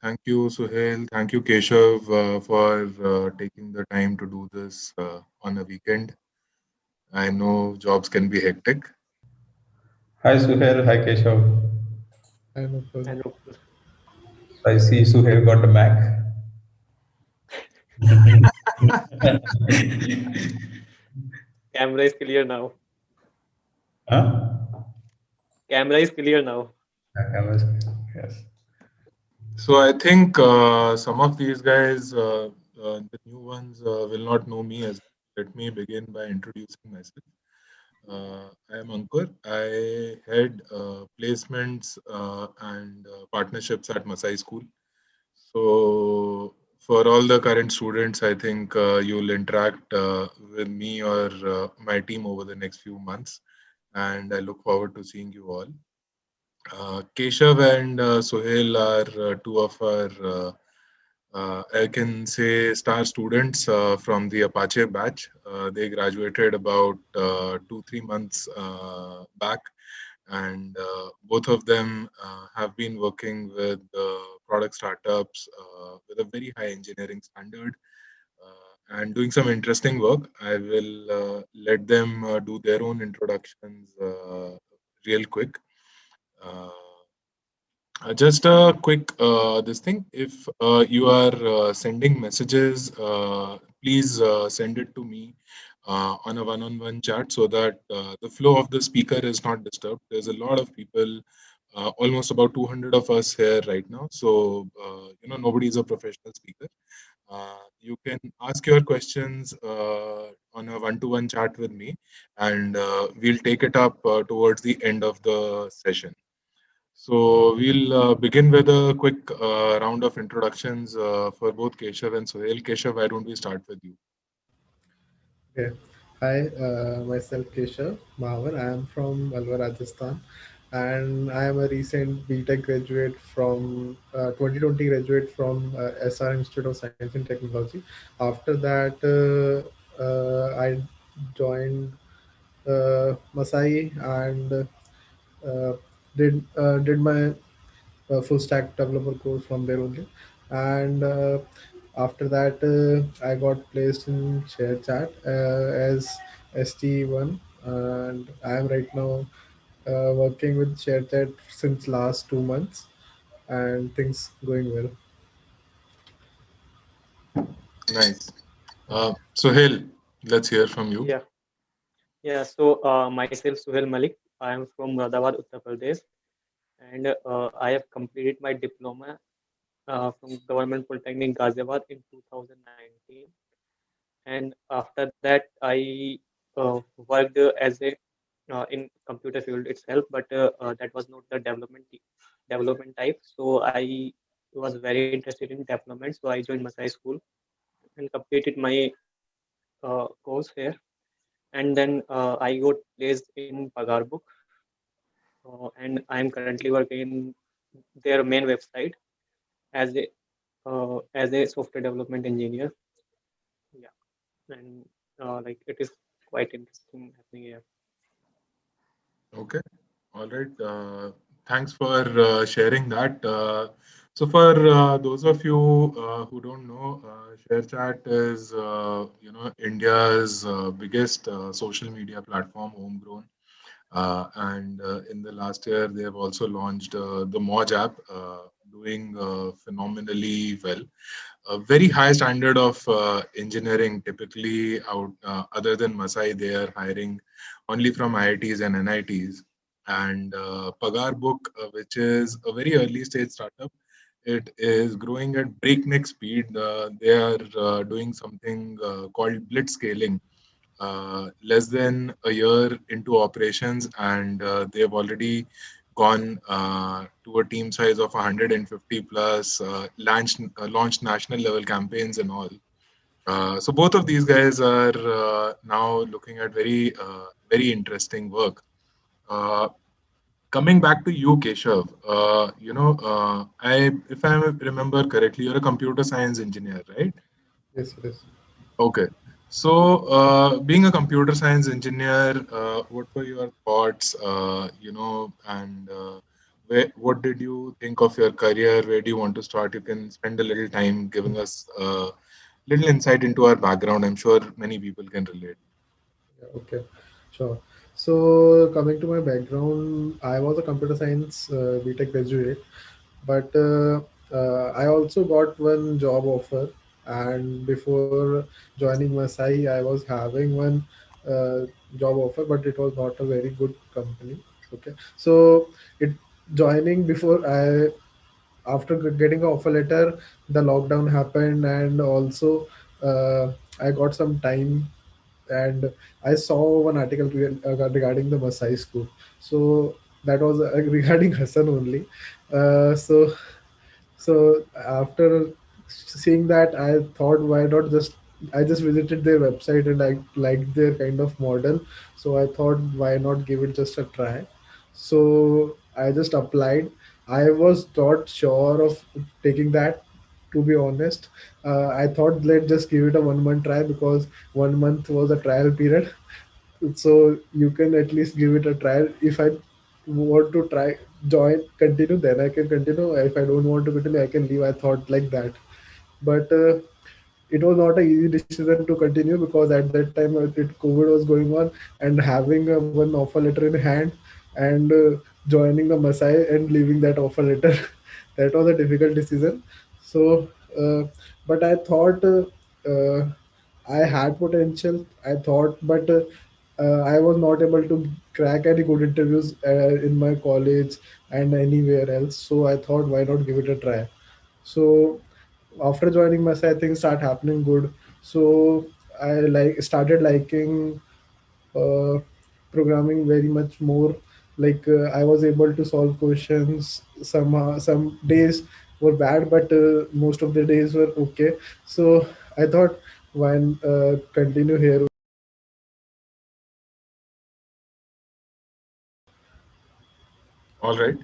Thank you, Suhail. Thank you, Keshav, for taking the time to do this on a weekend. I know jobs can be hectic. Hi Suhail, hi Keshav. Hi, Nrupul. And I see Suhail got a Mac. camera is clear now. Huh? Camera is clear now. Yes. So I think some of these guys, the new ones, will not know me as. Let me begin by introducing myself. I am Ankur. I head placements and partnerships at Masai School. So for all the current students, I think you'll interact with me or my team over the next few months, and I look forward to seeing you all. Keshav and Suhail are two of our, I can say, star students from the Apache batch. They graduated about 2-3 months back, and both of them have been working with product startups with a very high engineering standard and doing some interesting work. I will let them do their own introductions real quick. Uh, just a quick this thing. If you are sending messages, please send it to me on a one-on-one chat so that the flow of the speaker is not disturbed. There's a lot of people, almost about 200 of us here right now. So nobody is a professional speaker. You can ask your questions on a one-to-one chat with me, and we'll take it up towards the end of the session. So we'll begin with a quick round of introductions for both Keshav and Suhail. Keshav, why don't we start with you? Okay. Hi, myself Keshav Mahavar. I am from Alwar, Rajasthan, and I am a recent BTech graduate from 2020 graduate from SR Institute of Science and Technology. After that, I joined Masai and did my full stack developer course from there only. And after that, I got placed in Sharechat as ST1, and I am right now working with Sharechat since last 2 months, and things going well. Nice. Suhail, let's hear from you. Yeah, yeah. So myself Suhail Malik. I am from Muradabad, Uttar Pradesh, and I have completed my diploma from Government Polytechnic Ghaziabad in 2019. And after that, I worked as a in computer field itself, but that was not the development type. So I was very interested in development, so I joined Masai School and completed my course here. And then I got placed in Pagarbook, and I am currently working in their main website as a software development engineer. Yeah, and like it is quite interesting happening here. Okay. All right. Thanks for sharing that. So for those of you who don't know, ShareChat is India's biggest social media platform, homegrown. And in the last year, they have also launched the Moj app, doing phenomenally well. A very high standard of engineering. Typically, other than Masai, they are hiring only from IITs and NITs. And Pagarbook, which is a very early stage startup, it is growing at breakneck speed. They are doing something called blitz scaling, less than a year into operations, and they've already gone to a team size of 150 plus, launched national level campaigns and all. So both of these guys are now looking at very interesting work. Uh, Coming back to you, Keshav, if I remember correctly, you're a computer science engineer, right? Yes, yes. Okay. So, being a computer science engineer, what were your thoughts, and what did you think of your career? Where do you want to start? You can spend a little time giving us a little insight into our background. I'm sure many people can relate. Yeah, okay, sure. So coming to my background, I was a computer science BTech graduate, but I also got one job offer. And before joining Masai, I was having one uh, job offer, but it was not a very good company. Okay, so it joining before I after getting an offer letter, the lockdown happened, and also I got some time, and I saw one article regarding the Masai School. So that was regarding Hassan only. So after seeing that, I thought, why not just I just visited their website and I liked their kind of model. So I thought, why not give it just a try? So I just applied. I was not sure of taking that, to be honest. I thought, let's just give it a 1 month try, because 1 month was a trial period. So you can at least give it a try. If I want to try join continue, then I can continue. If I don't want to continue, I can leave. I thought like that. But it was not an easy decision to continue, because at that time COVID was going on, and having one offer letter in hand, and joining the Masai and leaving that offer letter, that was a difficult decision. So uh, but I thought I had potential, I thought, but I was not able to crack any good interviews in my college and anywhere else. So I thought, why not give it a try? So after joining Masa, things start happening good. So I started liking uh, programming very much more. Like I was able to solve questions. Some days were bad, but most of the days were okay. So I thought, why continue here? All right.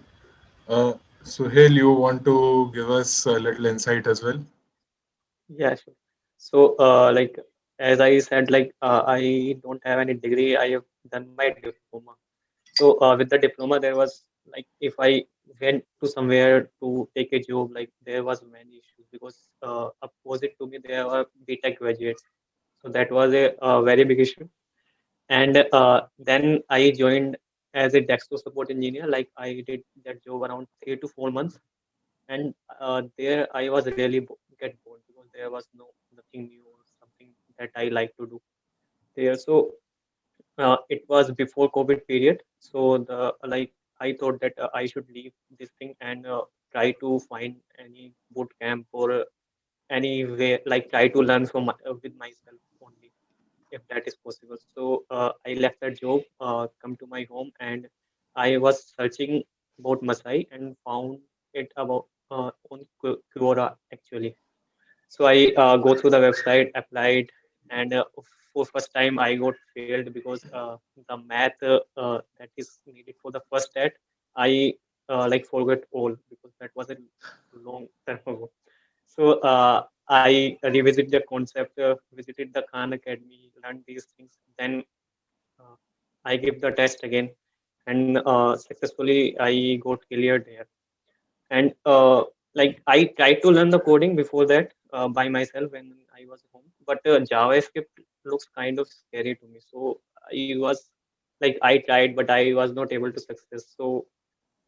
Suhail, you want to give us a little insight as well? Yeah, sure. So, like as I said, I don't have any degree. I have done my diploma. So, with the diploma, there was like if I went to somewhere to take a job, like there was many issues because opposite to me there were BTech graduates. So that was a very big issue. And then I joined as a desktop support engineer. Like I did that job around 3 to 4 months, and there I was really get bored because there was nothing new or something that I like to do there. So it was before COVID period, so the like I thought that I should leave this thing and try to find any boot camp or any way, like try to learn from with myself only if that is possible. So I left that job, come to my home, and I was searching about Masai and found it about on Quora actually. So I go through the website, applied, and for first time I got failed because the math that is needed for the first stat I like forgot all because that was a long time ago. So I revisited the concept, visited the Khan Academy, learned these things. Then uh, I gave the test again, and successfully I got cleared there. And like I tried to learn the coding before that by myself when I was home, but JavaScript looks kind of scary to me. So I was like I tried, but I was not able to success. So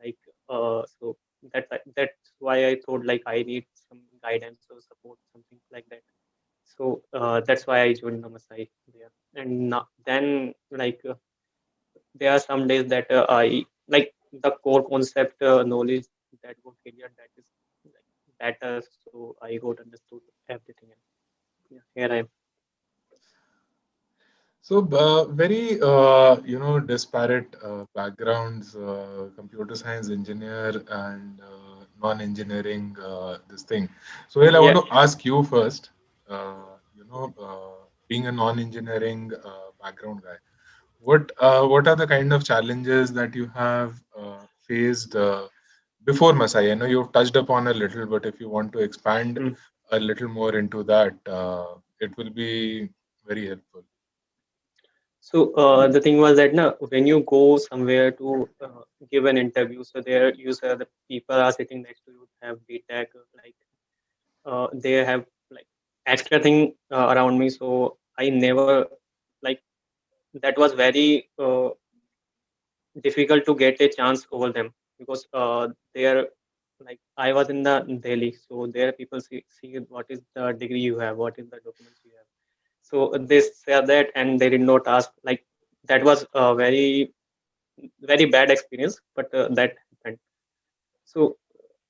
like so that's why I thought like I need some guidance or support, something like that. So that's why I joined the Masai there. And then there are some days that I like the core concept knowledge that got clear, that is like better. So I got understood everything. And yeah, here I am. So, very disparate backgrounds, computer science engineer and non-engineering. This thing. So, well, I want Yeah, to ask you first. Being a non-engineering background guy, what are the kind of challenges that you have faced before Masai? I know you've touched upon a little, but if you want to expand mm. a little more into that, it will be very helpful. So the thing was that na, when you go somewhere to give an interview, so there you say the people are sitting next to you have BTech, like they have like extra thing around me. So I never like that was very difficult to get a chance over them because there like I was in the Delhi, so there people see what is the degree you have, what is the documents you have. So they said that and they did not ask. Like that was a very bad experience, but that happened. So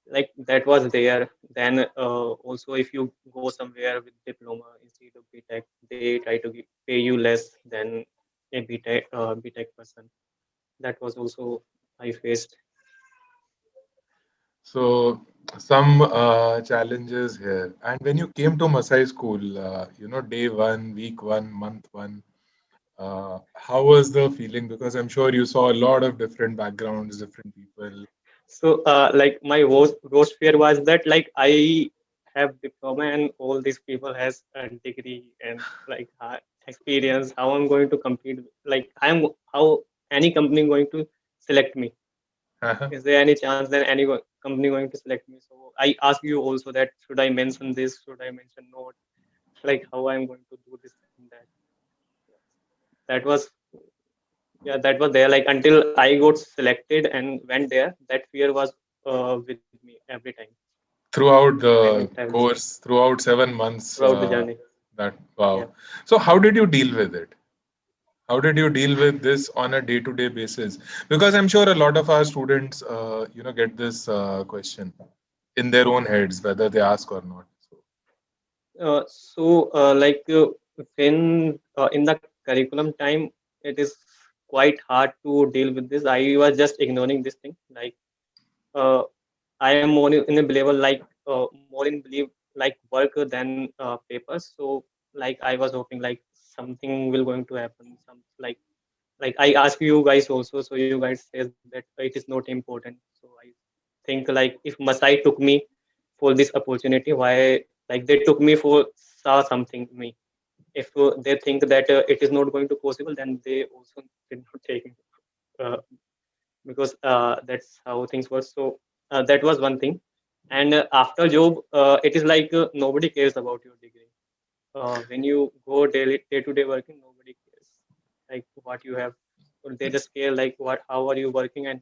like that was there. Then also if you go somewhere with diploma instead of BTech, they try to pay you less than a BTech person. That was also I faced. So some challenges here. And when you came to Masai School, day one, week one, month one, how was the feeling? Because I'm sure you saw a lot of different backgrounds, different people. So like my worst fear was that like I have diploma and all these people has a degree and like experience. How I'm going to compete? Like how any company going to select me? Is there any chance that any company going to select me? So I ask you also that should I mention this? Should I mention not? Like how I'm going to do this and that. That was yeah, that was there. Like until I got selected and went there, that fear was with me every time Throughout when I'm the traveling course, throughout 7 months, throughout the journey. that Yeah. wow. So how did you deal with it? How did you deal with this on a day-to-day basis? Because I'm sure a lot of our students, get this question in their own heads, whether they ask or not. So, Like when in the curriculum time, it is quite hard to deal with this. I was just ignoring this thing. Like uh, I am more in a believer like more in believe like work than papers. So like I was hoping like something will going to happen. Some like I ask you guys also, so you guys says that it is not important. So I think like if Masai took me for this opportunity, why like they took me for saw something in me. If they think that it is not going to possible, then they also did not take me because that's how things work. So that was one thing. And after job, it is like nobody cares about your degree. When you go day to day working, nobody cares like what you have. Or they just care like what how are you working and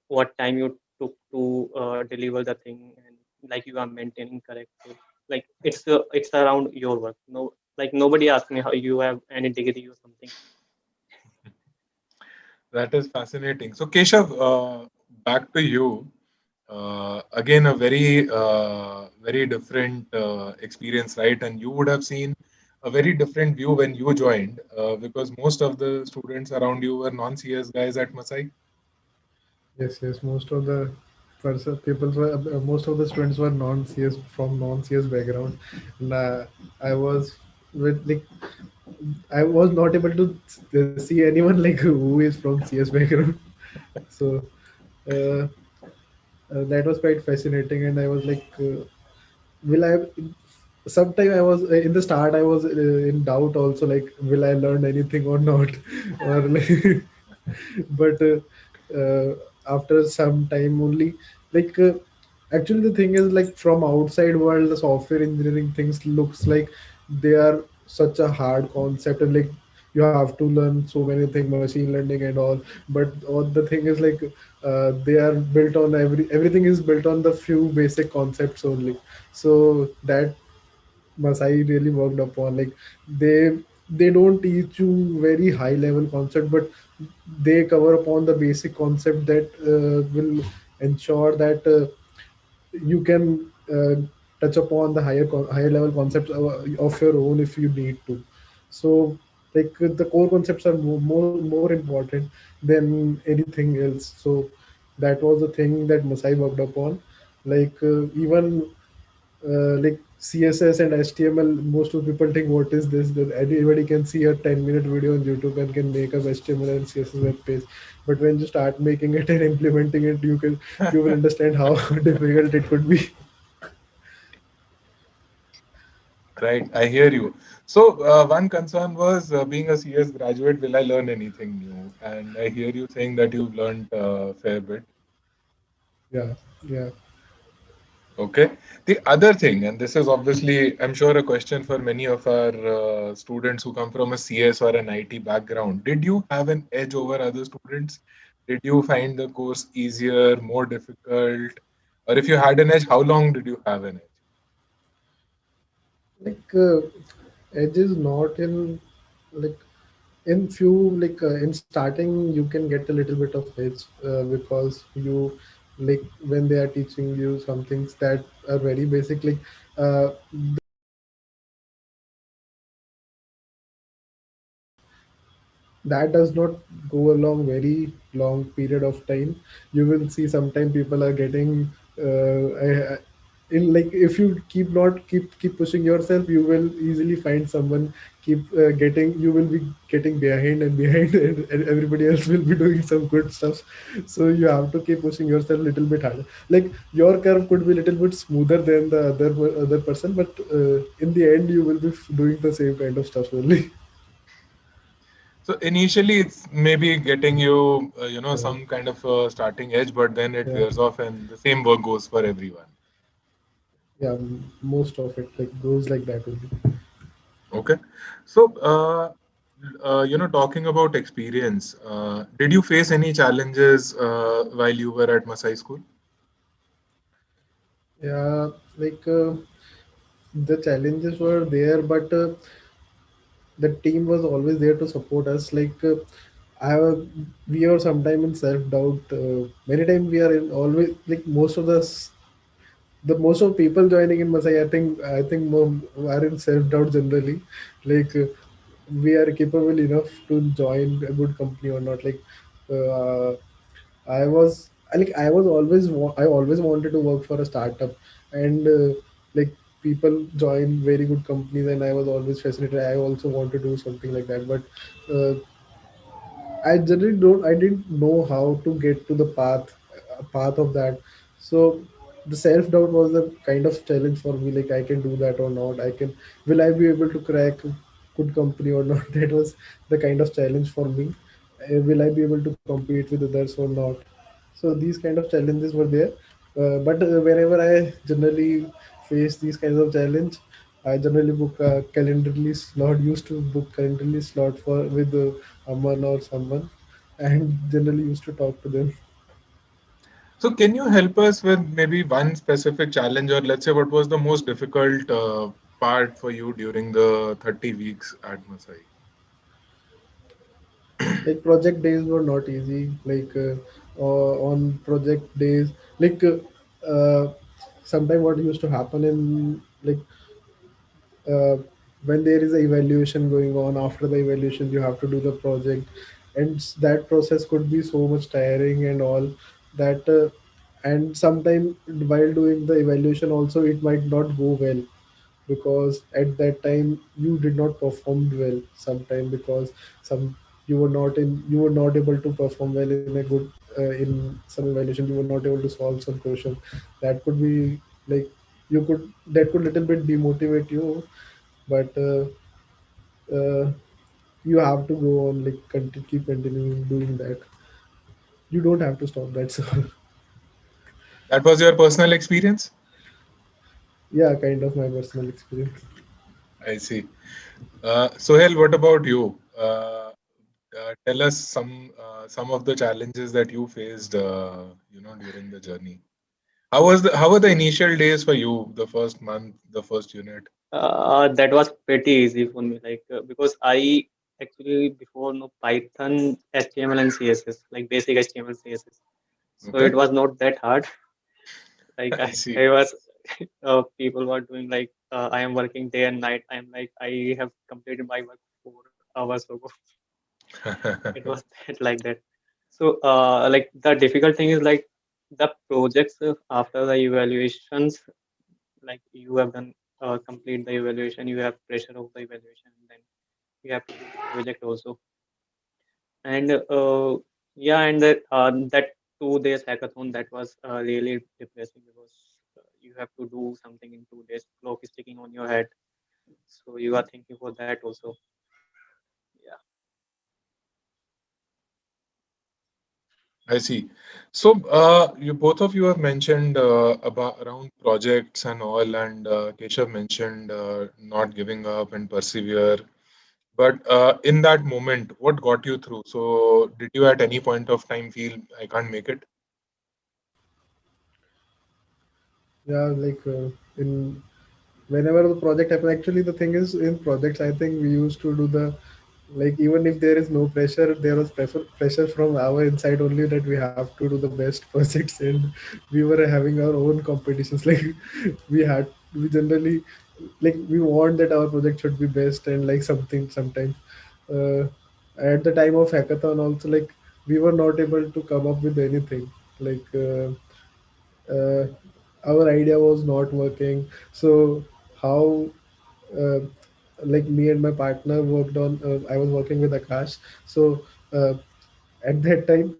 what time you took to deliver the thing and like you are maintaining correctly. Like it's around your work. No, like nobody asks me how you have any degree or something. that is fascinating. So, Keshav, back to you. Again, a very different experience, right? And you would have seen a very different view when you joined, because most of the students around you were non-CS guys at Masai. Yes. Most of the people were most of the students were non-CS from non-CS background, and I was with like I was not able to see anyone like who is from CS background. So uh, that was quite fascinating, and I was like, will I? Sometime I was in the start. I was in doubt also, like, will I learn anything or not, or like, but after some time only, like. Actually, the thing is, like, from outside world, the software engineering things looks like they are such a hard concept, and like you have to learn so many things, machine learning and all. But all the thing is like they are built on everything is built on the few basic concepts only. So that Masai really worked upon. Like they don't teach you very high level concept, but they cover upon the basic concept that will ensure that you can touch upon the higher level concepts of your own if you need to. So like the core concepts are more important than anything else. So that was the thing that Masai worked upon. Like even like CSS and HTML, most of the people think what is this? That anybody can see a 10-minute video on YouTube and can make a HTML and CSS web page. But when you start making it and implementing it, you will understand how difficult it could be. Right, I hear you. So, one concern was being a CS graduate, will I learn anything new? And I hear you saying that you've learned a fair bit. Yeah, yeah. Okay. The other thing, and this is obviously, I'm sure, a question for many of our students who come from a CS or an IT background. Did you have an edge over other students? Did you find the course easier, more difficult? Or if you had an edge, how long did you have an edge? Like edge is not in like in few in starting you can get a little bit of edge because you like when they are teaching you some things that are very basic uh, that does not go along very long period of time. You will see sometime people are getting in like if you keep pushing yourself, you will easily find someone keep getting you will be getting behind and behind and everybody else will be doing some good stuff. So you have to keep pushing yourself a little bit harder. Like your curve could be a little bit smoother than the other person, but in the end you will be doing the same kind of stuff only. So initially, it's maybe getting you, Yeah, some kind of starting edge, but then it yeah. wears off, and the same work goes for everyone. Yeah, most of it like goes like that only. Okay. So, talking about experience, did you face any challenges while you were at Masai School? Yeah, like the challenges were there, but the team was always there to support us. I we are sometime in self doubt. Many times we are in always like the most of people joining in Masai. I think more are in self doubt generally. Like we are capable enough to join a good company or not. Uh, I was always I always wanted to work for a startup, and like people join very good companies, and I was always fascinated. I also want to do something like that, but uh, I generally don't. I didn't know how to get to the path of that. So the self doubt was the kind of challenge for me. Like I can do that or not. I can. Will I be able to crack good company or not? That was the kind of challenge for me. Will I be able to compete with others or not? So these kind of challenges were there. But whenever I generally face these kinds of challenge, I generally book a calendarly slot. Used to book calendarly slot for with Aman or someone, and generally used to talk to them. So, can you help us with maybe one specific challenge, or let's say what was the most difficult part for you during the 30 weeks at Masai? Like project days were not easy. On project days, like sometimes what used to happen in uh, when there is a evaluation going on, after the evaluation you have to do the project, and that process could be so much tiring and all that and sometimes while doing the evaluation also it might not go well because at that time you did not perform well sometime because some you were not able to perform well in a good in some evaluation you were not able to solve some question that could be like you could that could little bit demotivate you, but uh, you have to go on like keep continuing doing that. You don't have to stop that. So That was your personal experience? yeah, kind of my personal experience. I see. Sohail, what about you? Tell us some of the challenges that you faced, during the journey. How were the initial days for you? The first month, the first unit. That was pretty easy for me, because I actually before know Python, HTML, and CSS, like basic HTML, CSS. So Okay, it was not that hard. Like I I see. was, people were doing I am working day and night. I'm like I have completed my work 4 hours ago. It was that like that. So like the difficult thing is like the projects after the evaluations, like you have done complete the evaluation, you have pressure of the evaluation, and then you have to do the project also. And yeah, and that 2 days hackathon, that was really depressing because you have to do something in 2 days. Clock is ticking on your head. So you are thinking for that also. Yeah. I see. So, you both of you have mentioned about around projects and all, and Keshav mentioned not giving up and persevere. But in that moment, what got you through? So, did you at any point of time feel I can't make it? Yeah, in whenever the project happen, actually the thing is, in projects I think we used to do the, like, even if there is no pressure, there was pressure from our inside only, that we have to do the best projects. And we were having our own competitions. Like, we generally, like, we want that our project should be best, and like something sometimes, uh, at the time of hackathon also, like, we were not able to come up with anything. Like, uh, our idea was not working. So how, uh, like, me and my partner worked on, I was working with Akash. So uh, at that time,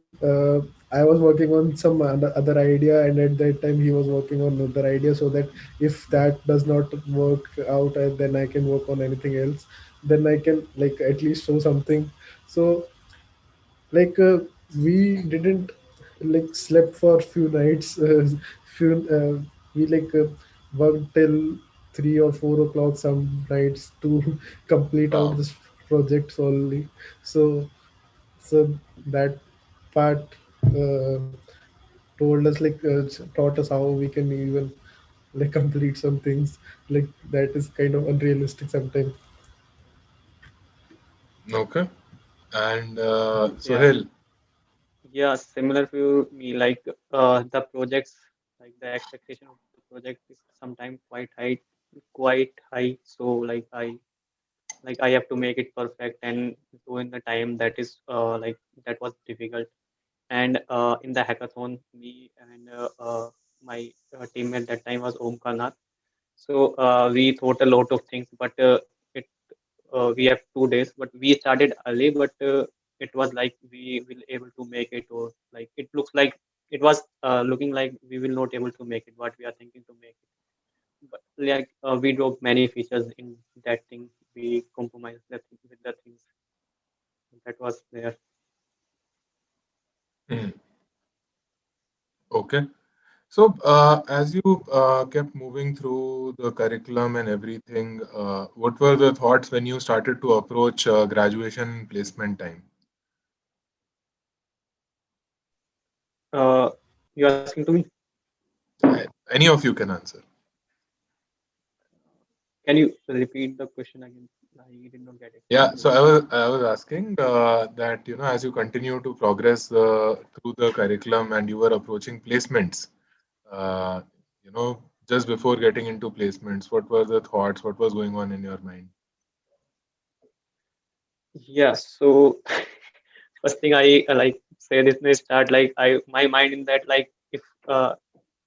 I was working on some other idea, and at that time he was working on another idea, so that if that does not work out, then I can work on anything else. Then I can, like, at least show something. So, like, we didn't, like, slept for few nights. Few We, like, worked till 3 or 4 o'clock some nights to complete out Wow. this project solely. So so that part, uh, told us, like, taught us how we can even, like, complete some things, like, that is kind of unrealistic sometimes. Okay. And Yeah. Suhail, Yeah, similar to me, like the projects, like the expectation of the project is sometimes quite high. So like I have to make it perfect and do in the time that is that was difficult. And in the hackathon, me and my teammate that time was Om Karnath. So we thought a lot of things, but it we have 2 days, but we started early, but it was like we will able to make it, or like it looks like it was looking like we will not able to make it what we are thinking to make it. But like we dropped many features in that thing. We compromised with the things that was there. hmm, okay. So, as you kept moving through the curriculum and everything, what were the thoughts when you started to approach graduation placement time? Uh, you asking to me? Any of you can answer. Can you repeat the question again? I did not get it Yeah, so clearly. I was asking that as you continue to progress through the curriculum and you were approaching placements, uh, just before getting into placements, what were the thoughts? What was going on in your mind? Yeah, so first thing I like say this may start like I my mind in that like if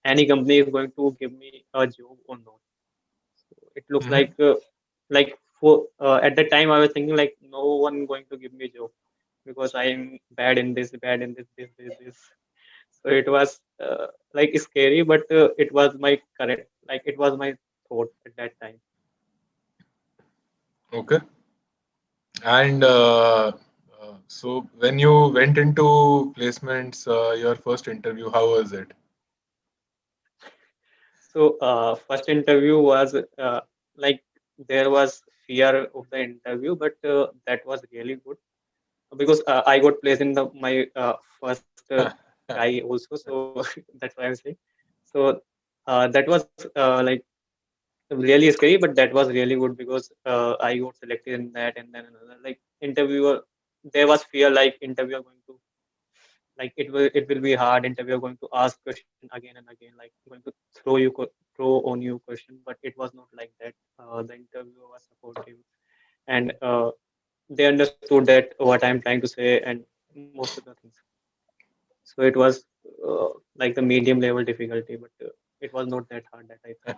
any company is going to give me a job or not. So it looks Hmm. like for at the time I was thinking like no one going to give me a job because I am bad in this. So it was like scary, but it was my correct like it was my thought at that time. Okay. And so when you went into placements, your first interview, how was it? So first interview was like there was fear of the interview, but that was really good because I got placed in the my first try also. So that's why I'm saying. So that was like really scary, but that was really good because I got selected in that, and then another like interviewer. There was fear like interviewer going to like it will be hard interviewer going to ask question again and again like going to throw on you question, but it was not like that. The interviewer was supportive and they understood that what I'm trying to say and most of the things. So it was like the medium level difficulty, but it was not that hard that I thought.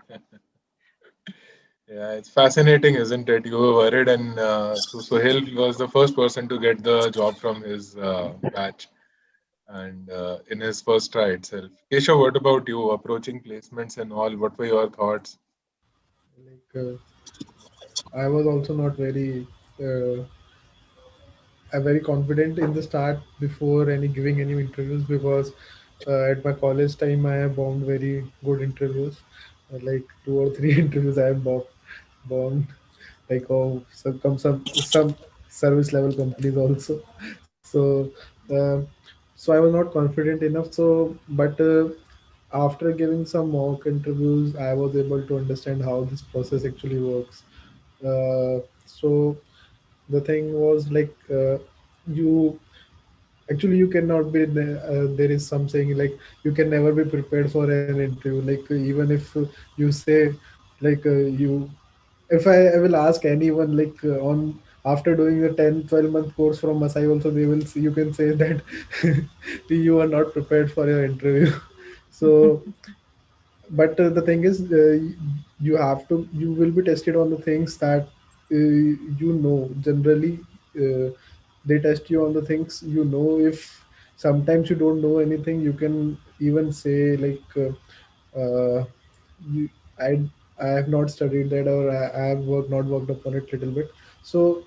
Yeah, it's fascinating, isn't it? You were worried, and so Sohail was the first person to get the job from his batch, and in his first try itself. Keshav, what about you? Approaching placements and all, what were your thoughts? Like, I was also not uh, very confident in the start before any giving any interviews, because at my college time I have bombed very good interviews, like two or three interviews I have bombed, like some service level companies also. So uh, so I was not confident enough. So but after giving some mock interviews, I was able to understand how this process actually works. So the thing was like, you actually you cannot be there is some saying like you can never be prepared for an interview, like even if you say like I will ask anyone like on after doing a 10-12 month course from Masai also, they will see, you can say that you are not prepared for your interview. So but the thing is, you will be tested on the things that generally they test you on the things if sometimes you don't know anything, you can even say like uh, you, I I have not studied that, or I have not worked upon it little bit. So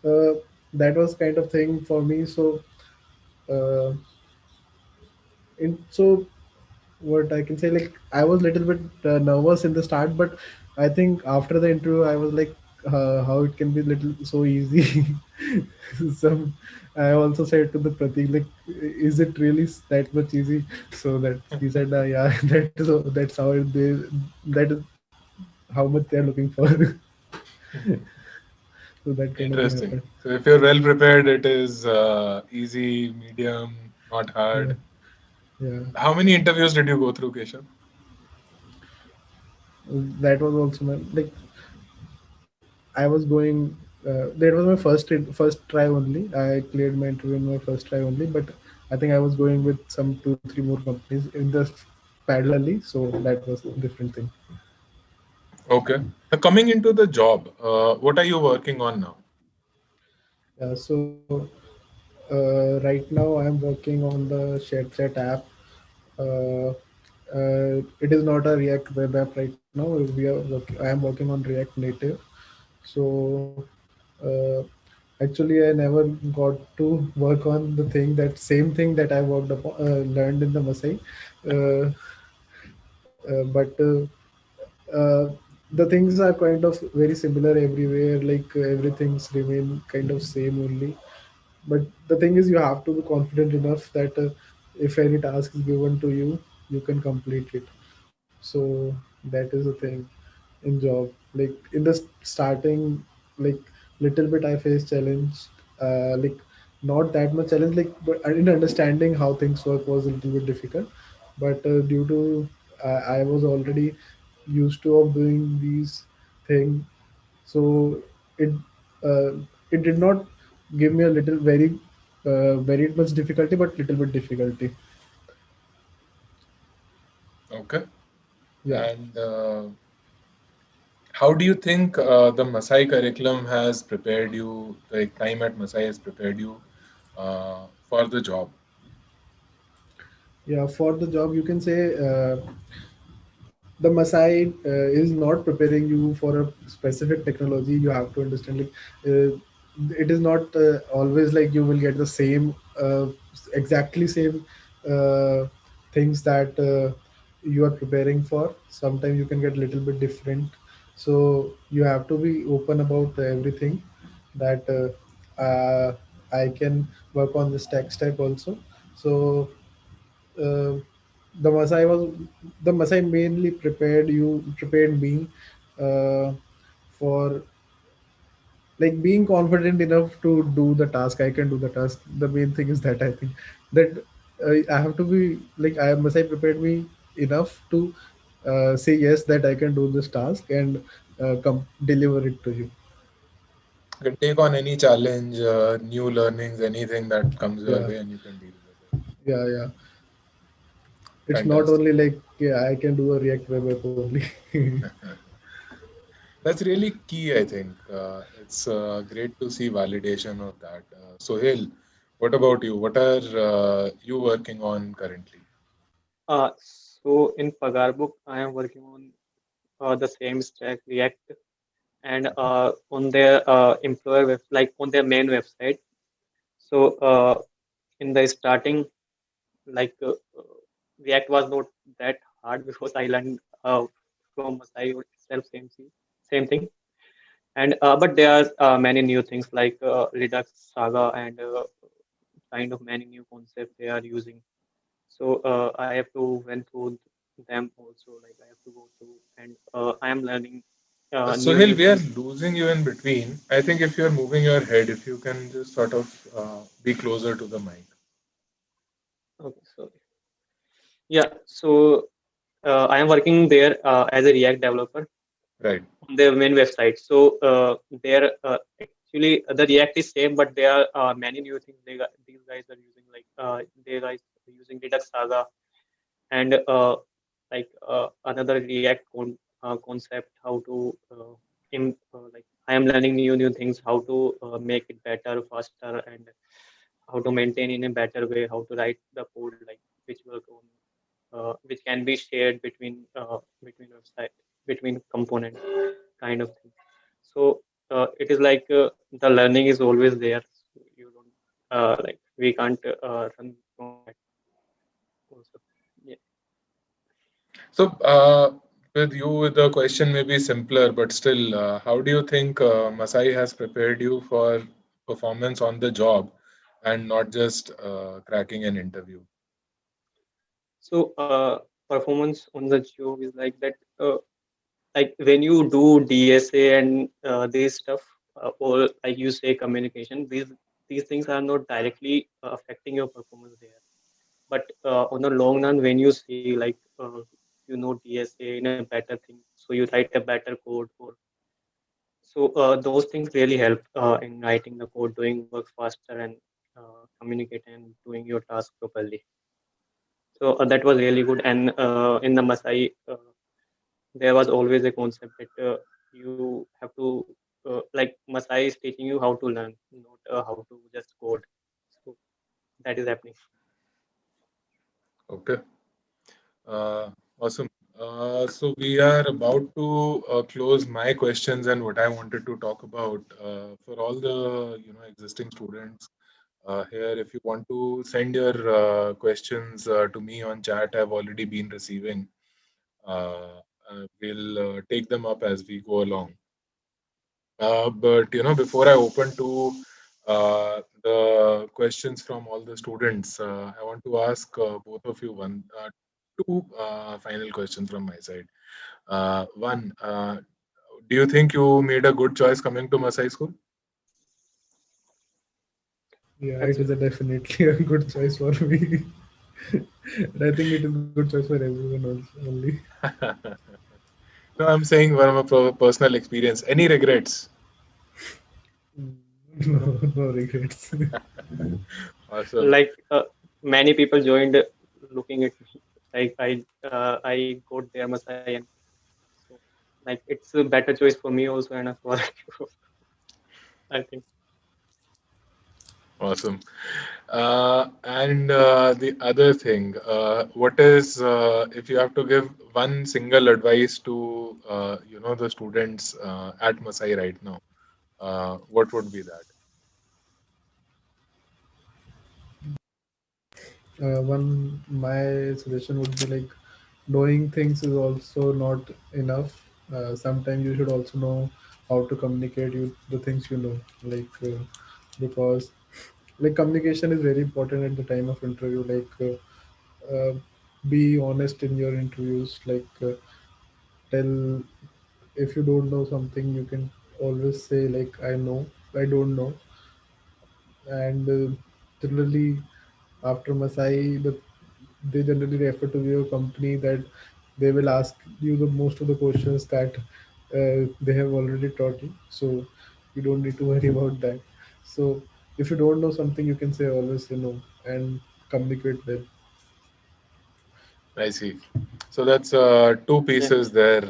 uh, that was kind of thing for me. So uh, so what I can say, like I was little bit nervous in the start, but I think after the interview I was like, how it can be little so easy. Some I also said to the Pratik like, is it really that much easy? So that he said, yeah, that's how that is how much they are looking for. So that kind of thing Interesting. happened. So if you're well prepared, it is easy, medium, not Yeah, hard. yeah. How many interviews did you go through, Keshav? That was also my like I was going. That was my first try only. I cleared my interview in my first try only, but I think I was going with some 2-3 more companies in the parallelly. So that was a different thing. Okay. Now coming into the job, what are you working on now? So right now I'm working on the Sharechat app. Uh, it is not a React web app right now. I am working on React Native. So uh, actually, I never got to work on the thing that same thing that I worked upon, learned in the Masai. Uh, but the things are kind of very similar everywhere. Like everything's remain kind of same only. But the thing is, you have to be confident enough that if any task is given to you, you can complete it. So that is the thing in job. Like in the starting, like little bit I faced challenge, like not that much challenge, like but in understanding how things work was a little bit difficult. But due to I was already used to of doing these things, so it uh, it did not give me a little very much difficulty, but little bit difficulty. Okay. Yeah. And how do you think the Masai curriculum has prepared you, the time at Masai has prepared you for the job? Yeah, for the job you can say the Masai is not preparing you for a specific technology. You have to understand, like it is not always like you will get the same exactly same uh, things that you are preparing for. Sometimes you can get a little bit different, so you have to be open about everything that I can work on this tech stack also. So uh, the Masai mainly prepared me uh, for like being confident enough to do the task. I can do the task. The main thing is that I think that I have to be like Masai prepared me enough to say yes that I can do this task and come deliver it to you. You can take on any challenge, new learnings, anything that comes your Yeah, way, and you can deal with it. yeah, yeah. It's not Fantastic. only like yeah, I can do a React web app only. That's really key, I think. It's great to see validation of that. Sohail, what about you? What are you working on currently? So in Pagarbook, I am working on the same stack React. and on their employer web, like on their main website. So in the starting, like React was not that hard because I learned from Masai itself, same thing. And but there are many new things like Redux, Saga, and kind of many new concepts they are using. So I have to went through them also. Like I have to go through, and I am learning Sohail, new we are things. losing you in between. I think if you're moving your head, if you can just sort of be closer to the mic. Okay, so yeah, so I am working there as a React developer Right. on their main website. So there actually the React is same, but there are many new things these guys are using. Like they guys are using Redux Saga and another React concept. How to like I am learning new things. How to make it better, faster, and how to maintain in a better way. How to write the code like which work on which can be shared between website between components kind of thing. So it is like the learning is always there. So you don't like we can't run from that also. Yeah. So, with you, the question may be simpler, but still, how do you think Masai has prepared you for performance on the job and not just cracking an interview? So performance on the job is like that. Like when you do DSA and this stuff, or like you say communication, these things are not directly affecting your performance there. But on the long run, when you see like you know DSA in a better thing, so you write a better code. Or so those things really help in writing the code, doing work faster, and communicate and doing your task properly. So that was really good. And in the Masai, there was always a concept that you have to like Masai is teaching you how to learn, not how to just code. So that is happening. Okay. Uh, awesome. So we are about to close my questions and what I wanted to talk about for all the existing students here. If you want to send your questions to me on chat, I've already been receiving. Uh, we'll take them up as we go along. But before I open to the questions from all the students, I want to ask both of you two final questions from my side. One, do you think you made a good choice coming to Masai School? Yeah, it is a Absolutely. definitely a good choice for me. And I think it is a good choice for everyone also only. No, I'm saying from a personal experience. Any regrets? Mm, No, no regrets. Awesome. Like many people joined looking at me. Like I got there Masai, and so like it's a better choice for me also and for you. I think. Awesome. And the other thing, what is if you have to give one single advice to the students at Masai right now, what would be that? One my suggestion would be like knowing things is also not enough. Sometimes you should also know how to communicate you the things you know, because like communication is very important at the time of interview. Be honest in your interviews. Tell if you don't know something, you can always say like I don't know, and generally after Masai, they generally refer to your company that they will ask you the most of the questions that they have already taught you. So you don't need to worry about that. So if you don't know something, you can say always say no and communicate well. I see. So that's two Yeah. pieces there.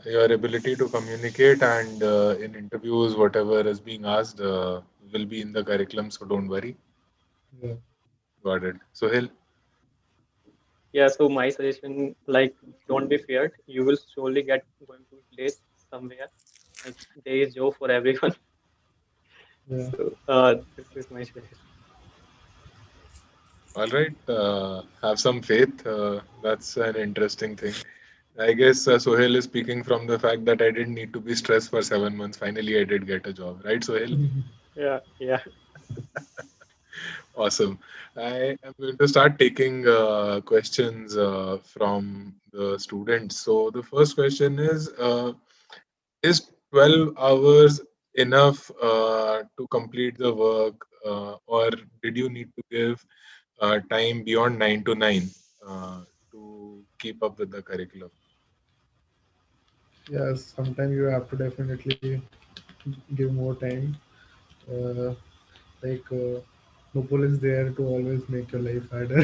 Your ability to communicate and in interviews, whatever is being asked will be in the curriculum. So don't worry. Yeah. Got it. Sohail? Yeah. So my suggestion, like, don't be feared. You will surely get going to place somewhere. Like there is job for everyone. Yeah. So this is my choice. All right, have some faith. That's an interesting thing. I guess Sohail is speaking from the fact that I didn't need to be stressed for 7 months. Finally, I did get a job, right, Sohail? Yeah, yeah. Awesome. I am going to start taking questions from the students. So the first question is 12 hours enough to complete the work, or did you need to give time beyond 9 to 9 to keep up with the curriculum? Yes, sometimes you have to definitely give more time. Uh, like Nupul is there to always make your life harder.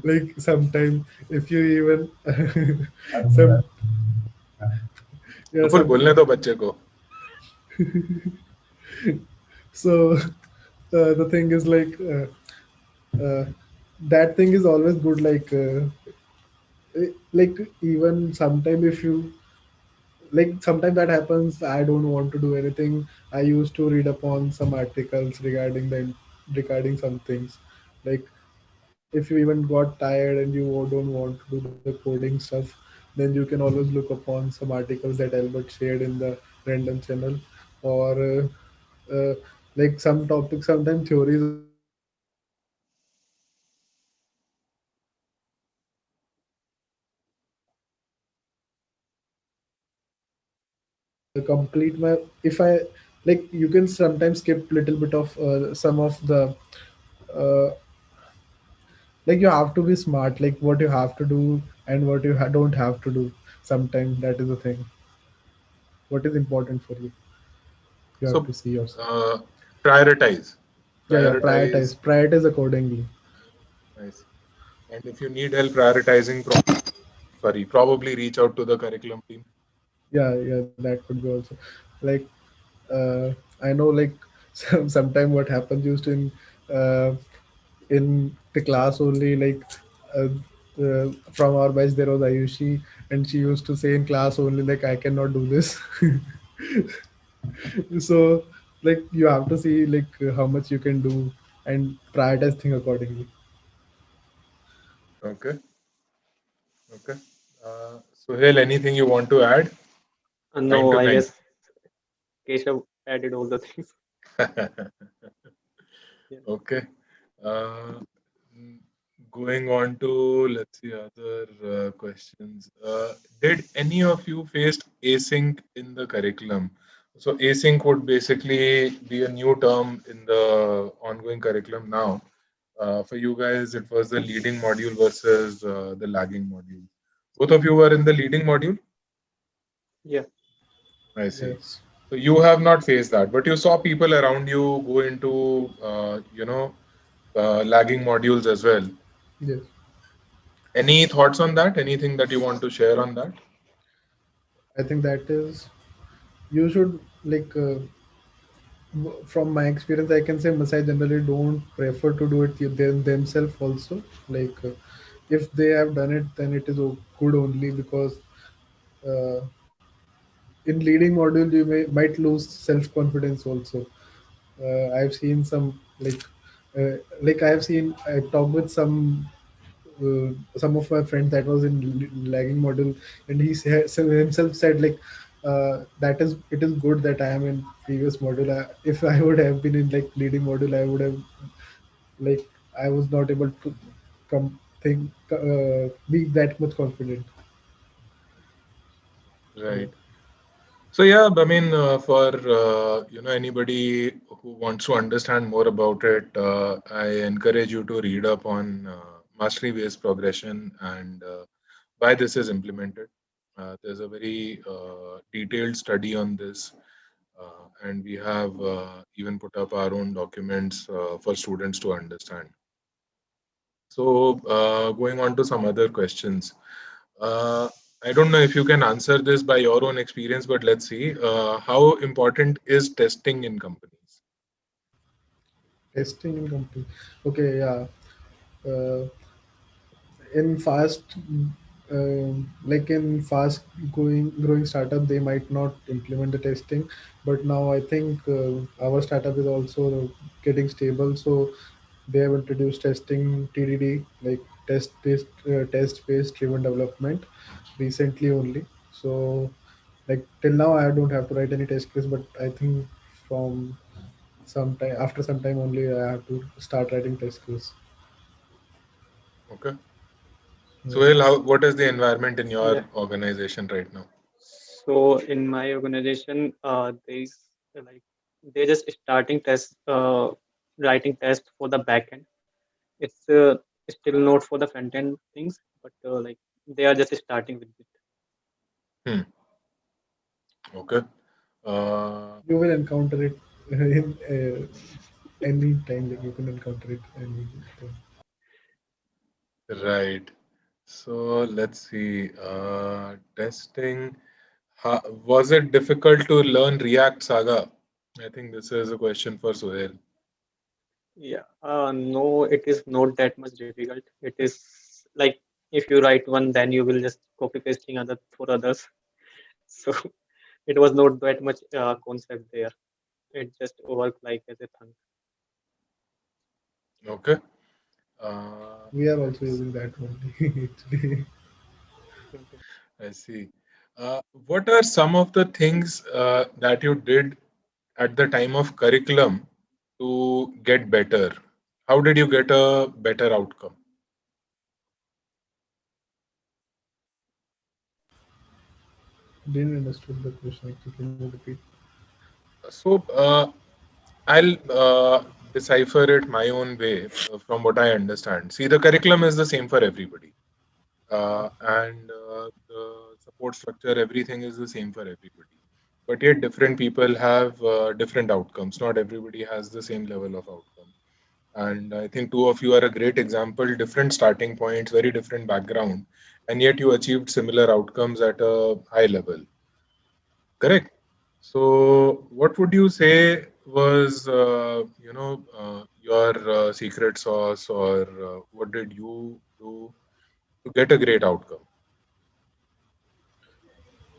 Like sometimes if you even some yeah Nupul, some बोलने दो बच्चे को. so the thing is uh, that thing is always good like even sometime if you like sometimes that happens I don't want to do anything. I used to read upon some articles regarding some things. Like if you even got tired and you don't want to do the coding stuff, then you can always look upon some articles that Albert shared in the random channel, or like some topics, sometimes theories also I used to read upon it. Like complete my if I like you can sometimes skip little bit of some of the uh, like you have to be smart like what you have to do and what you don't have to do. Sometimes that is the thing. What is important for you, you have So to see yourself. uh, prioritize. Yeah, Prioritize. prioritize accordingly. Nice. And if you need help prioritizing, probably reach out to the curriculum team. Yeah, that could be also like uh, I know like sometime what happens used uh, in the class only uh, from our batch there was Ayushi, and she used to say in class only like I cannot do this. So like you have to see how much you can do and prioritize thing accordingly. Okay. Okay. Suhail, anything you want to add? 9 No, to I 9. guess Keshav added all the things. Yeah. Okay. Uh, mm, Going on to, let's see, other questions. Did any of you faced async in the curriculum? So async would basically be a new term in the ongoing curriculum now. For you guys, it was the leading module versus the lagging module. Both of you were in the leading module? Yeah. I see. Yes. So you have not faced that, but you saw people around you go into, lagging modules as well. Yes, Any thoughts on that? Anything that you want to share on that? I think that is you should from my experience I can say Masai generally don't prefer to do it themselves also. If they have done it then it is good only because uh, in leading module you might lose self confidence also. I've seen some like I've seen I talked with some of my friends that was in lagging module, and he so himself said that is it is good that I am in previous module. If I would have been in leading module I would have like I was not able to come think be that much confident. So Right. So yeah, I mean, for anybody who wants to understand more about it, I encourage you to read up on mastery-based progression and why this is implemented. There's a very detailed study on this, and we have even put up our own documents for students to understand. So, going on to some other questions. Uh, I don't know if you can answer this by your own experience, but let's see. How important is testing in companies? testing in company. Okay, yeah. In fast like in fast growing startup, they might not implement the testing, but now I think our startup is also getting stable, so they have introduced testing TDD, like test based driven development recently only. So like till now I don't have to write any test case, but I think from some time after some time only I have to start writing test case. Okay. Yeah. Suhail, what is the environment in Yeah. your organization right now? So in my organization, like they're just starting test, writing test for the backend. It's still not for the front end things, but like they are just starting with it. Hmm. Okay. Uh, You will encounter it in any time, like you can encounter it any time. right. So let's see. Testing. Was it difficult to learn React Saga? I think this is a question for Suhail. Yeah. No, it is not that much difficult. It is like if you write one, then you will just copy pasting other for others. So it was not that much concept there. It just worked like as a thing. Okay. Uh, We are also let's. using that only actually. Okay. I see. What are some of the things that you did at the time of curriculum to get better? How did you get a better outcome? Didn't understood the question actually. Can you repeat? So I'll decipher it my own way from what I understand. See, the curriculum is the same for everybody, and the support structure, everything is the same for everybody. But yet, different people have different outcomes. Not everybody has the same level of outcome. And I think two of you are a great example, different starting points, very different background, and yet you achieved similar outcomes at a high level. Correct? So, what would you say was, your secret sauce, or what did you do to get a great outcome?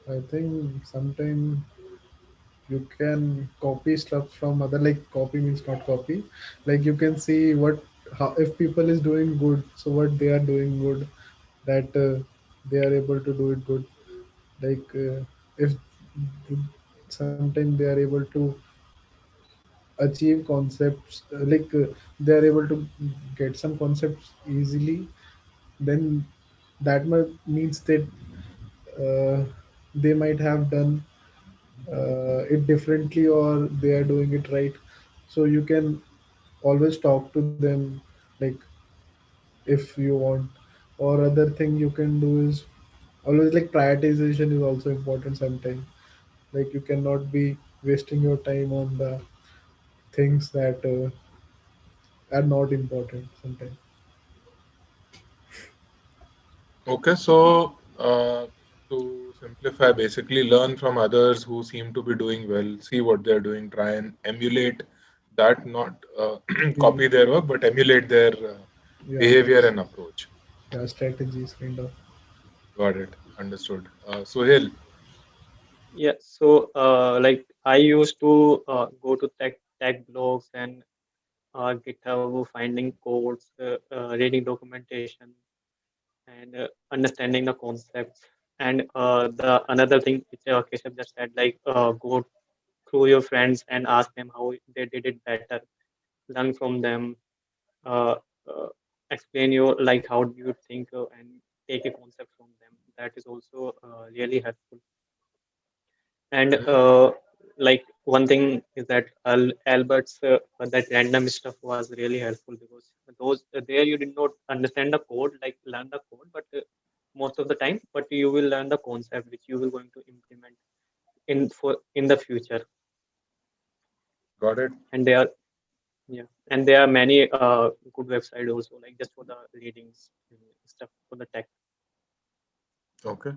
I think sometimes you can copy stuff from other, like copy means not copy. Like you can see what how if people is doing good, so what they are doing good, that they are able to do it good. Like if sometimes they are able to achieve concepts, like they are able to get some concepts easily, then that means that uh, they might have done it differently or they are doing it right. So you can always talk to them, like if you want. Or other thing you can do is always, like prioritization is also important sometimes. Like you cannot be wasting your time on the things that are not important sometimes. Okay, so to simplify, basically learn from others who seem to be doing well, see what they're doing, try and emulate that, not Behavior. copy their work, but emulate their Yeah, behavior that's, and approach. yeah, strategies kind of. Got it. Understood. Sohail, Yeah. So like I used to go to tech blogs and GitHub, finding codes, reading documentation, and understanding the concepts. And the another thing which Keshav just said, like go through your friends and ask them how they did it better, learn from them, uh, uh, explain your like how do you think and take a concept from them. That is also really helpful. And okay, like one thing is that Albert's that random stuff was really helpful because those there you did not understand the code, like learn the code, but most of the time, but you will learn the concept which you will going to implement in the future. got it. And there are yeah, and there are many good website also, like just for the readings and stuff for the tech. Okay.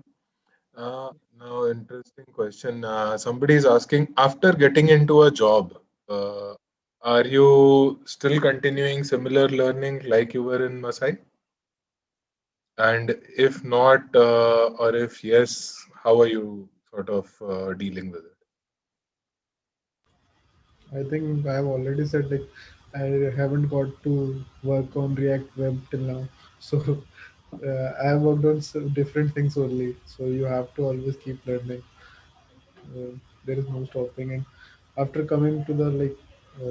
Now, interesting question. Somebody is asking, after getting into a job, uh, are you still continuing similar learning like you were in Masai? And if not, or if yes, how are you sort of dealing with it? I think I have already said like I haven't got to work on React Web till now. So I have worked on different things only. So you have to always keep learning. There is no stopping. And after coming to the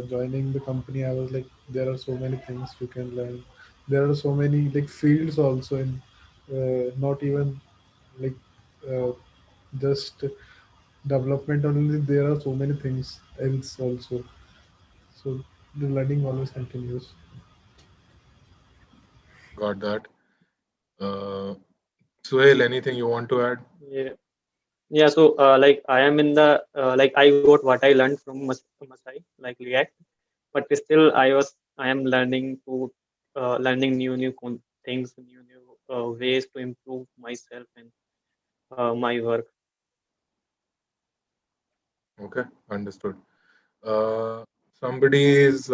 joining the company, I was like, there are so many things you can learn. There are so many like fields also in not even like uh, just development only. There are so many things else also. So the learning always continues. Got that. Uh, Suhail, anything you want to add? Yeah. Yeah. So like I am in the like I got what I learned from Masai, like React, but still I am learning to learning new things, new ways to improve myself and my work. Okay, understood. Uh, Somebody is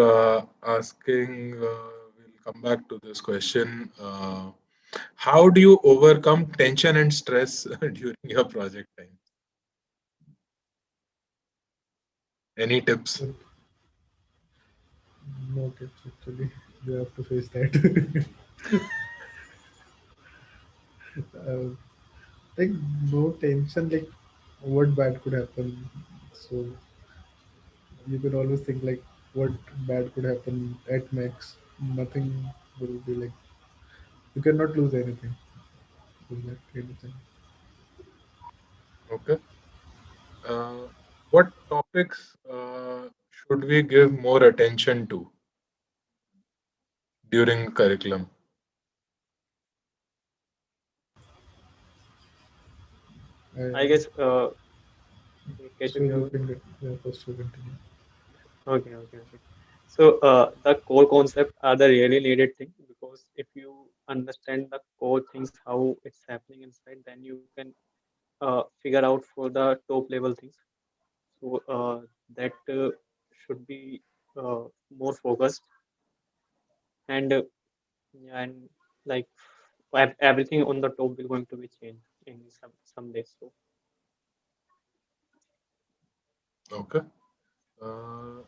asking, we'll come back to this question. How do you overcome tension and stress during your project time? Any tips? But no tips actually. You have to face that. uh, like no tension. Like what bad could happen. So you can always think like what bad could happen at max. Nothing will be like you cannot lose anything. So that kind of thing. Okay. Uh, what topics should we give more attention to during curriculum? I And guess Keshav, so you you can get yeah, first you continue. okay. So the core concept are the really needed thing because if you understand the core things how it's happening inside, then you can figure out for the top level things. So that should be uh, more focused and yeah, and like everything on the top will going to be changed in some days. So Okay. Uh,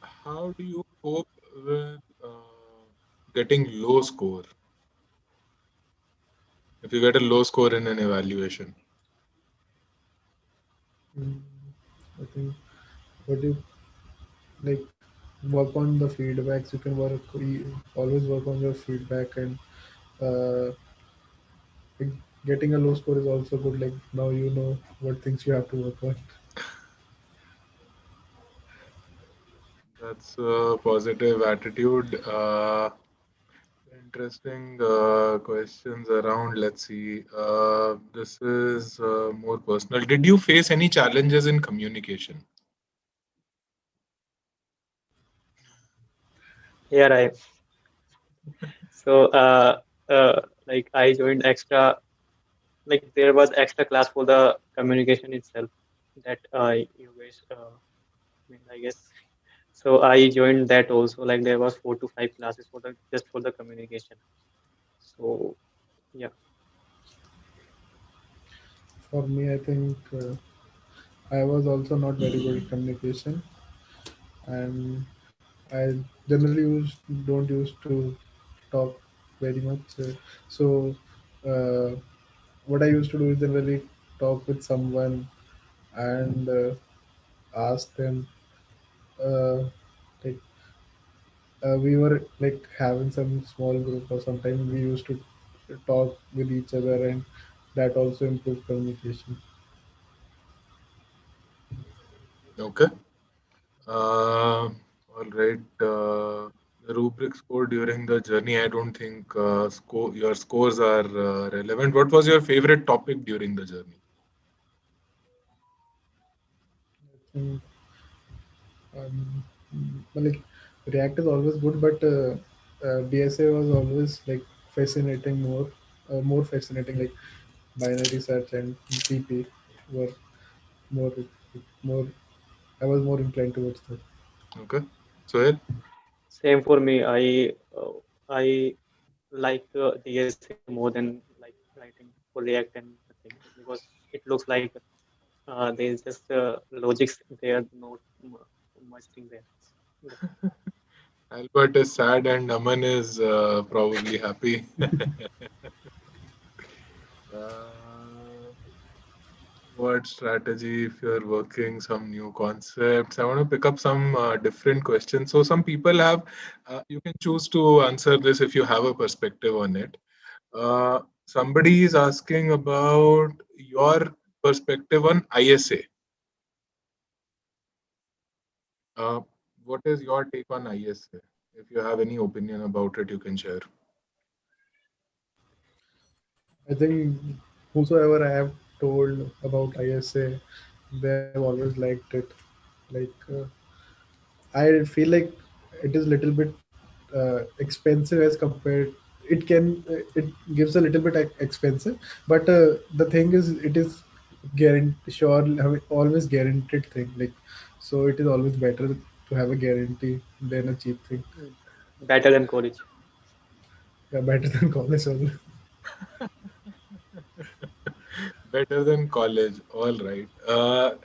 how do you cope with getting low score? If you get a low score in an evaluation, Mm, I think what you like work on the feedbacks. You can always work on your feedback and uh, like, getting a low score is also good. Like now you know what things you have to work on. that's a positive attitude. Interesting questions around. Let's see. This is more personal. Did you face any challenges in communication? yeah, right. So like I joined extra like there was extra class for the communication itself that you guys made, I guess. So I joined that also. Like there was 4 to 5 classes for the just for the communication. So yeah, For me, I think I was also not very good at communication, and I generally don't used to talk very much. So uh, what I used to do is generally talk with someone and ask them uh, like we were like having some small group or sometimes we used to talk with each other and that also improved communication. Okay. All right. The rubric score during the journey, I don't think your scores are relevant. What was your favorite topic during the journey? Mm, but, like React is always good, but DSA was always like fascinating more fascinating. Like binary search and PP were more more. I was more inclined towards that. Okay. Sohail? same for me. I like DSA more than writing for React and nothing because it looks like there is just logics there, not much thing there. Yeah. Albert is sad and Aman is probably happy. uh, what strategy if you're working some new concepts? I want to pick up some different questions. So some people have, you can choose to answer this if you have a perspective on it. Somebody is asking about your perspective on ISA. Uh, what is your take on ISA? If you have any opinion about it, you can share. I think whosoever I have told about ISA, they have always liked it. Like I feel like it is little bit expensive as compared. It gives a little bit expensive, but the thing is it is guarantee sure always guaranteed thing. Like so, it is always better to have a guarantee than a cheap thing. Mm. Better than college. Yeah, better than college also. Better than college. All right.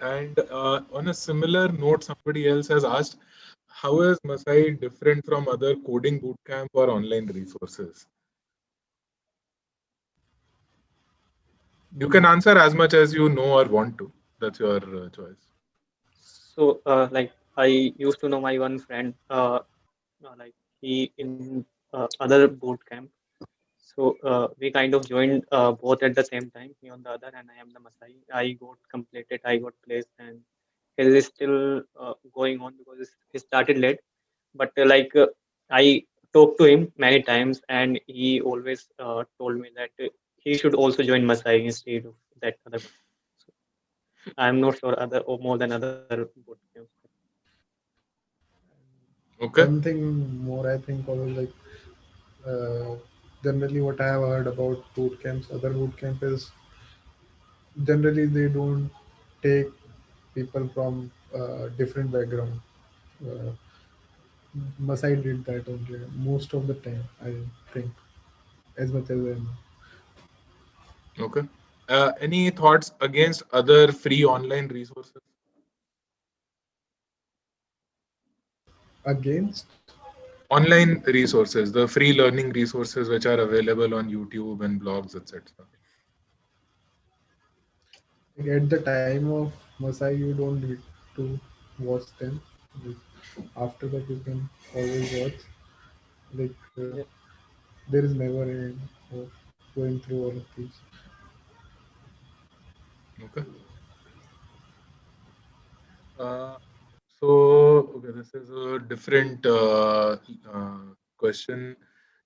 And on a similar note, somebody else has asked, how is Masai different from other coding bootcamp or online resources? You can Mm, answer as much as you know or want to. That's your choice. So, like I used to know my one friend, like he in other boot camp. So we kind of joined both at the same time. He on the other, and I am the Masai. I got completed. I got placed, and it is still going on because he started late. But I talked to him many times, and he always told me that he should also join Masai instead of that other one. So I'm not sure other or more than other boot camps. Okay. one thing more I think was like uh, generally what I have heard about boot camps, other boot camp is generally they don't take people from different background. Uh, Masai did that only most of the time, I think, as much as I know. Okay. Any thoughts against other free online resources? Against, Online resources, the free learning resources which are available on YouTube and blogs, etc. like at the time of Masai, you don't need to watch them. Like, after that, you can always watch. Like Yeah. there is never an end of going through all of these. Okay. Uh, so, okay, this is a different question.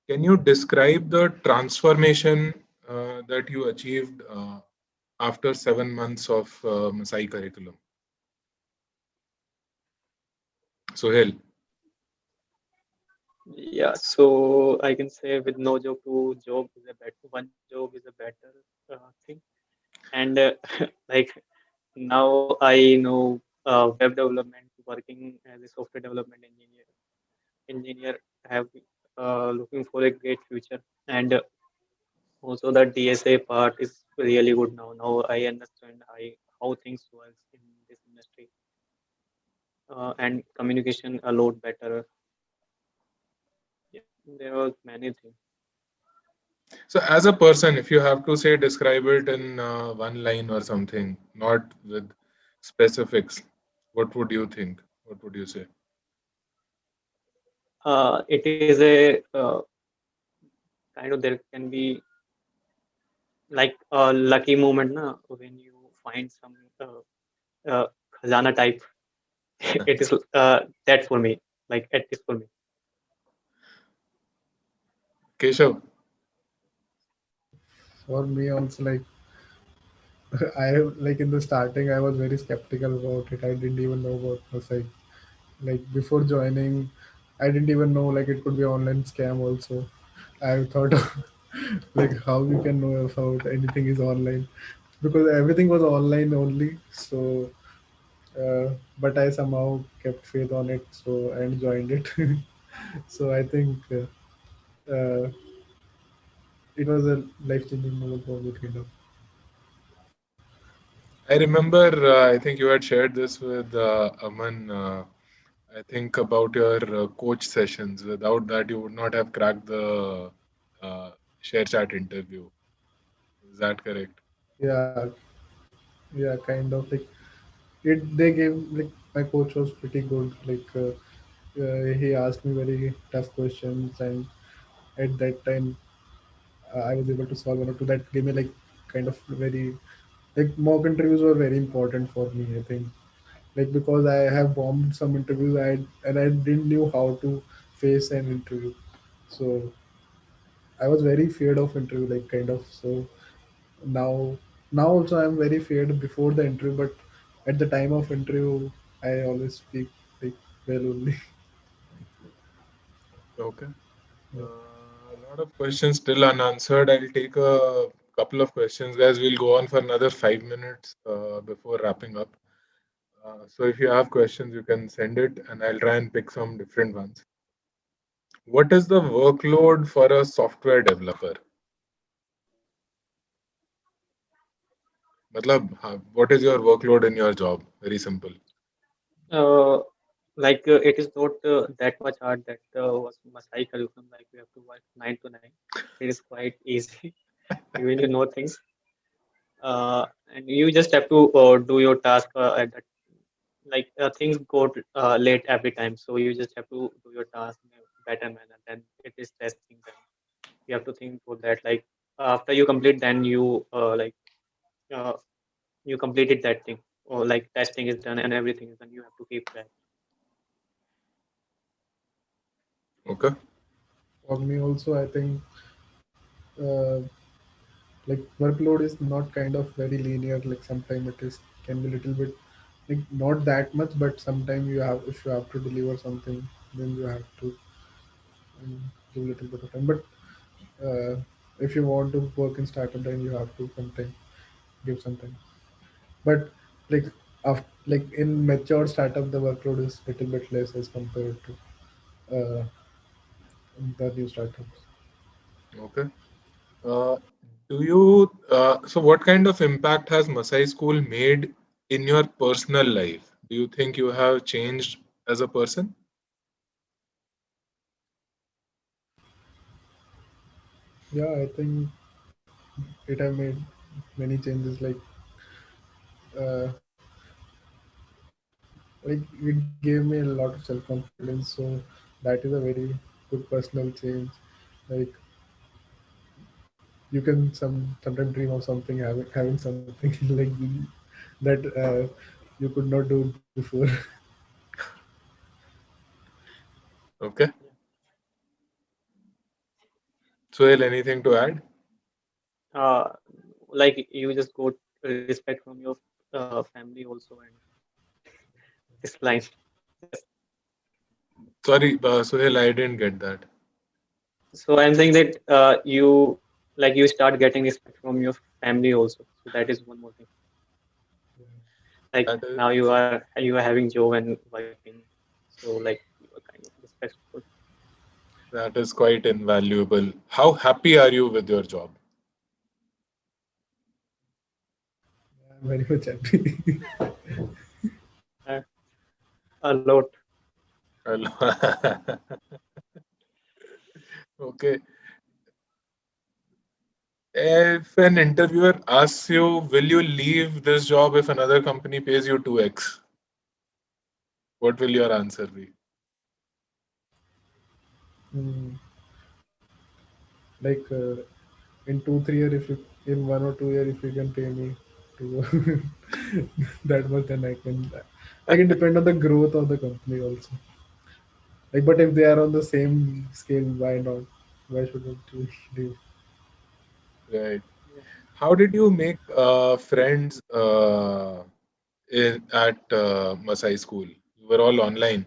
Can you describe the transformation that you achieved after 7 months of Masai curriculum? Sohail. Yeah, so I can say with no job to job is a better one job is a better thing, and like now I know web development, working as a software development engineer have looking for a great future, and also the DSA part is really good now. Now I understand how things works in this industry, and communication a lot better. Yeah, there are many things. So, as a person, if you have to say, describe it in one line or something, not with specifics, what would you think? What would you say? It is a kind of there can be like a lucky moment na, when you find some uh, khazana type. It is that for me, like it is for me. Keshav. For me, also like I like in the starting, I was very skeptical about it. I didn't even know about Masai. Like before joining, I didn't even know like it could be online scam also. I thought like how you can know about anything is online because everything was online only. So, but I somehow kept faith on it, so and joined it. So I think it was a life changing moment for me, kind of. I remember, I think you had shared this with Aman. I think about your coach sessions. Without that, you would not have cracked the uh, Sharechat interview. Is that correct? Yeah, yeah, kind of like it. They gave like my coach was pretty good. He asked me very tough questions, and at that time I was able to solve one or two that gave me like kind of very like mock interviews were very important for me. I think like because I have bombed some interviews, I didn't knew how to face an interview, so I was very feared of interview, like kind of. So now now also I'm very feared before the interview, but at the time of interview I always speak like well only. Okay. Yeah. A lot of questions still unanswered. I'll take a couple of questions, guys. We'll go on for another 5 minutes before wrapping up. So if you have questions, you can send it, and I'll try and pick some different ones. What is the workload for a software developer? Matlab, what is your workload in your job? Very simple. Uh, it is not that much hard that was Masai curriculum. Like we have to work 9 to 9. It is quite easy when you know things. And you just have to do your task at that. Things go late every time, so you just have to do your task in a better manner. Then it is testing. Then you have to think for that. Like after you complete, then uh, you completed that thing, or like testing is done and everything is done. You have to keep track. Okay. For me also, I think uh, like workload is not kind of very linear. Like sometimes it is can be little bit like not that much, but sometimes you have if you have to deliver something, then you have to give a little bit of time. But if you want to work in startup, then you have to sometimes give some time. But like like in mature startup, the workload is little bit less as compared to the new startups. Okay. Uh, so what kind of impact has Masai School made in your personal life? Do you think you have changed as a person? Yeah, I think it have made many changes. Uh, like it gave me a lot of self confidence. So that is a very good personal change. Like you can sometimes dream of something having something like that you could not do before. Okay. Suhail, anything to add? Uh, like you just got respect from your family also, and this line. Yes. Sorry, Suhail, I didn't get that. So I'm saying that you start getting respect from your family also. So that is one more thing. Like That now is you are having job and working, so like you are kind of respectful. that is quite invaluable. How happy are you with your job? I'm very much happy. Uh, a lot. Okay. If an interviewer asks you, will you leave this job if another company pays you 2x? What will your answer be? Mm, like in 2 3 years, if you in 1 or 2 years, if you can pay me to that much, then I can depend on the growth of the company also. Like, but if they are on the same scale, why not? Why shouldn't you leave? Right. Yeah. How did you make friends at Masai School? You were all online.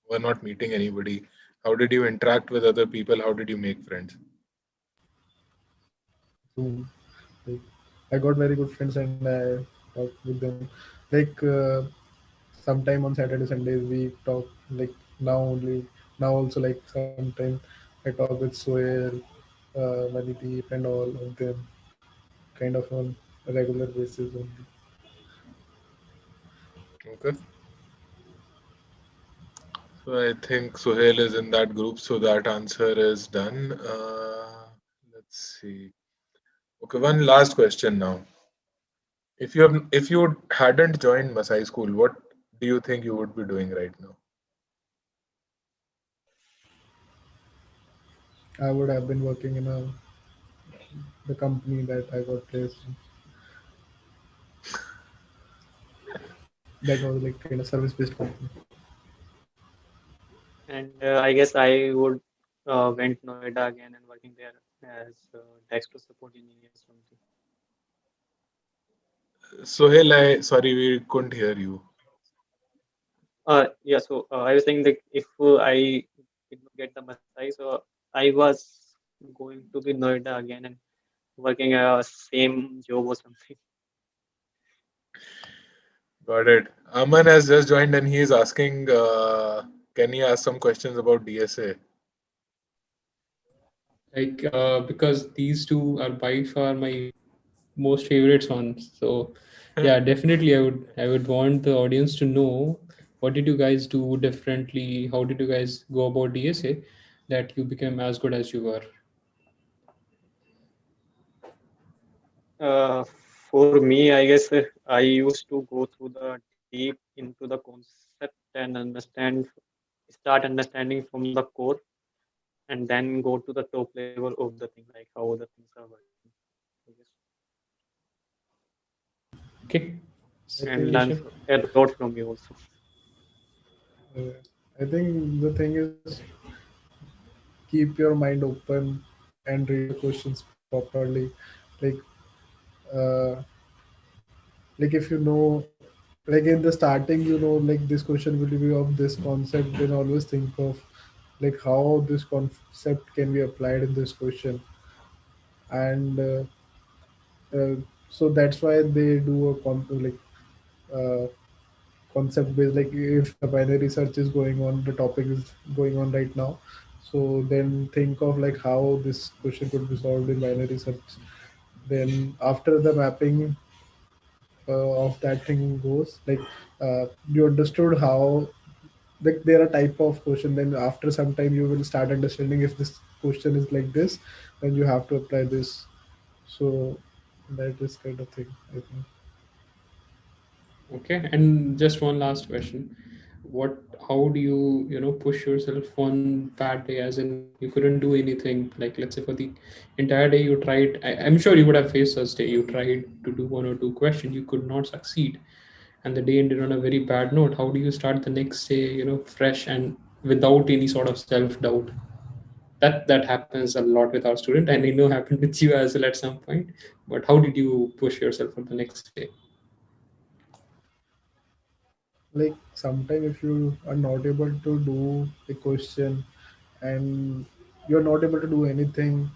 You were not meeting anybody. How did you interact with other people? How did you make friends? Zoom. Like, I got very good friends and I talk with them. Like sometime on Saturday, Sundays we talk. Like now only now also like sometime I talk with Sohail Manideep and all of them, kind of on a regular basis only. Okay. So I think Suhail is in that group, so that answer is done. Let's see. Okay, one last question now. If you hadn't joined Masai School, what do you think you would be doing right now? I would have been working in the company that I got placed in. That was like kind of service-based company. And I guess I would went Noida again and working there as desktop support engineer or something. Suhail, sorry, we couldn't hear you. Yeah, so I was saying that if I did not get the Masai, so I was going to be Noida again and working a same job or something. Got it. Aman has just joined and he is asking, can he ask some questions about DSA? Because these two are by far my most favorites ones. So yeah, definitely I would want the audience to know what did you guys do differently? How did you guys go about DSA that you became as good as you were? Uh, for me, I guess I used to go through the deep into the concept and start understanding from the core, and then go to the top level of the thing, like how the things are working. I guess. Okay. I And think Keshav? a lot from you also. uh, I think the thing is keep your mind open and read the questions properly. Like uh, like if you know, like in the starting, you know, like this question will be of this concept, then always think of like how this concept can be applied in this question. And so that's why they do a uh, concept based, like if the binary search is going on, the topic is going on right now, so then think of like how this question could be solved in binary search. Then after the mapping of that thing goes, like you understood how, like there are type of question, then after some time you will start understanding if this question is like this, then you have to apply this. So that is kind of thing, I think. Okay, and just one last question. What, how do you push yourself one bad day, as in you couldn't do anything, like let's say for the entire day you tried, I'm sure you would have faced such day, you tried to do one or two questions, you could not succeed, and the day ended on a very bad note. How do you start the next day fresh and without any sort of self-doubt? That happens a lot with our student, and I know happened with you as well at some point. But how did you push yourself for the next day? Like sometime if you are not able to do a question and you're not able to do anything,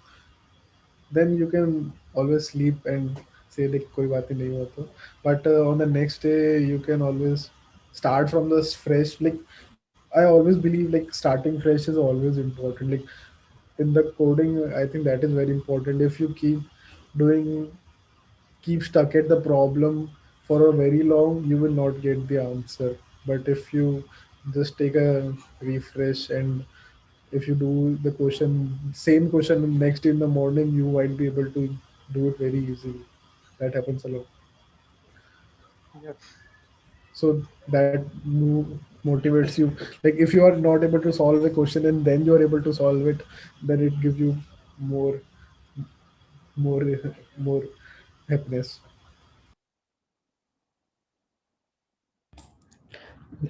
then you can always sleep and say like koi baat hi nahi hua to. But on the next day you can always start from this fresh. Like I always believe like starting fresh is always important. Like in the coding, I think that is very important. If you doing keep stuck at the problem for a very long, you will not get the answer. But if you just take a refresh, and if you do the question, same question next in the morning, you might be able to do it very easily. That happens a lot. Yeah. So that motivates you. Like if you are not able to solve a question and then you are able to solve it, then it gives you more, more, more happiness.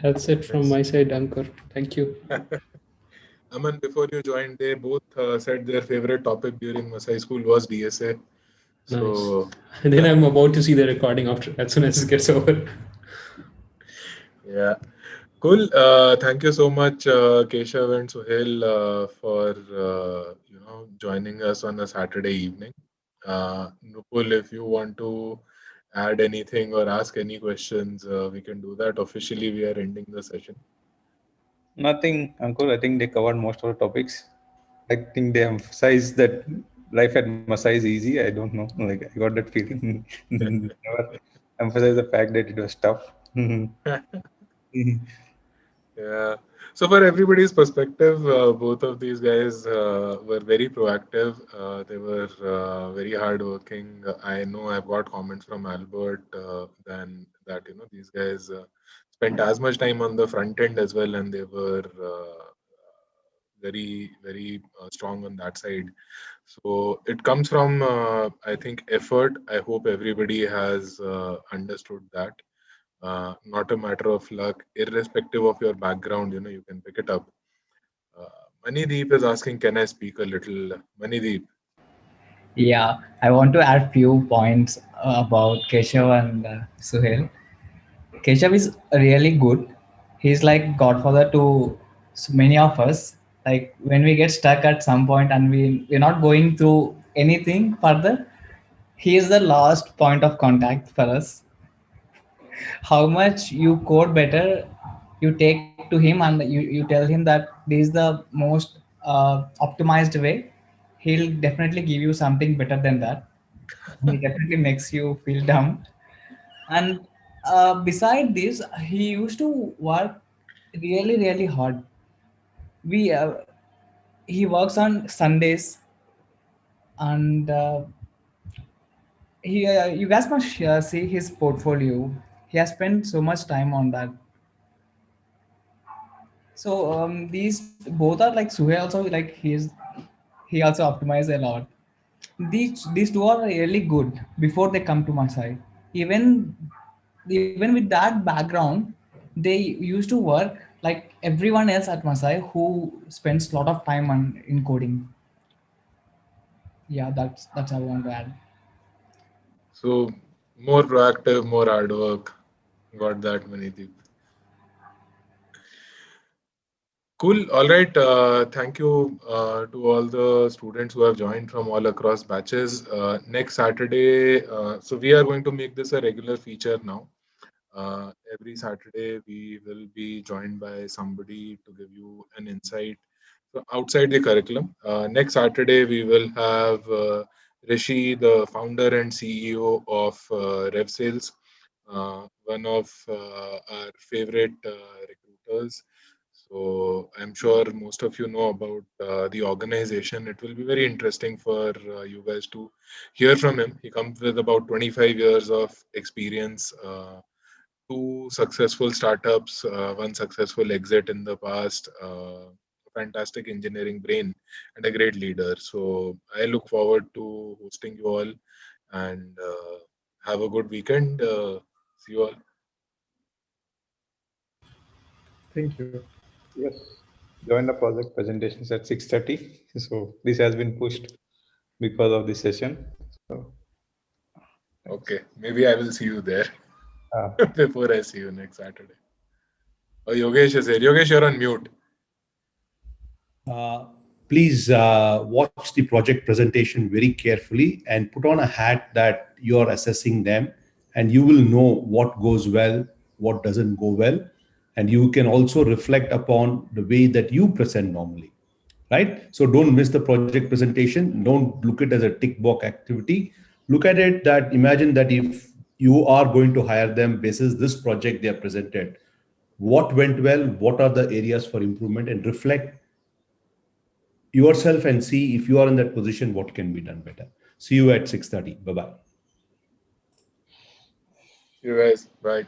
That's it from Nice. my side, Ankur. Thank you. Aman, before you joined, they both said their favorite topic during Masai School was DSA. Nice. So, And then I'm about to see the recording after, as soon as it gets over. yeah. Cool. Thank you so much, Keshav and Suhail, for joining us on a Saturday evening. Nupul, if you want to add anything or ask any questions, we can do that. Officially, we are ending the session. Nothing, Ankur. I think they covered most of the topics. I think they emphasized that life at Masai is easy. I don't know. Like I got that feeling. Never emphasize the fact that it was tough. Yeah. So for everybody's perspective, both of these guys were very proactive. They were very hardworking. I know I've got comments from Albert then that these guys spent as much time on the front end as well, and they were very strong on that side. So it comes from I think effort. I hope everybody has understood that. Not a matter of luck, irrespective of your background, you can pick it up. Uh, Manideep is asking, can I speak a little? Manideep. Yeah, I want to add few points about Keshav and Suhail. Keshav is really good. He's like godfather to many of us. Like when we get stuck at some point and we're not going through anything further, he is the last point of contact for us. How much you code better, you take to him and you tell him that this is the most optimized way. He'll definitely give you something better than that. He definitely makes you feel dumb. And beside this, he used to work really hard. We He works on Sundays, and he you guys must see his portfolio. He has spent so much time on that. So these both are like Suhe also, like he also optimized a lot. These two are really good before they come to my side. Even even with that background, they used to work like everyone else at Masai who spends a lot of time on in coding. Yeah, that's all I want to add. So more proactive, more hard work. Got that, Manideep. Cool. All right. Thank you to all the students who have joined from all across batches. Next Saturday, so we are going to make this a regular feature now. Every Saturday, we will be joined by somebody to give you an insight. So outside the curriculum, next Saturday we will have Rishi, the founder and CEO of Rev Sales, one of our favorite recruiters. So I'm sure most of you know about the organization. It will be very interesting for you guys to hear from him. He comes with about 25 years of experience. Two successful startups, one successful exit in the past, a fantastic engineering brain, and a great leader. So I look forward to hosting you all and have a good weekend. See you all. Thank you. Yes. Join the project presentations at 6:30. So this has been pushed because of this session. So thanks. Okay, maybe I will see you there Uh, before I see you next Saturday. Oh, Yogesh is here. Yogesh, you're on mute. Uh, Please watch the project presentation very carefully and put on a hat that you're assessing them, and you will know what goes well, what doesn't go well, and you can also reflect upon the way that you present normally, right? So don't miss the project presentation. Don't look at it as a tick box activity. Look at it that imagine that if you are going to hire them basis this project they are presented, what went well, what are the areas for improvement, and reflect yourself and see if you are in that position what can be done better. See you at 6:30. Bye bye. You guys, bye.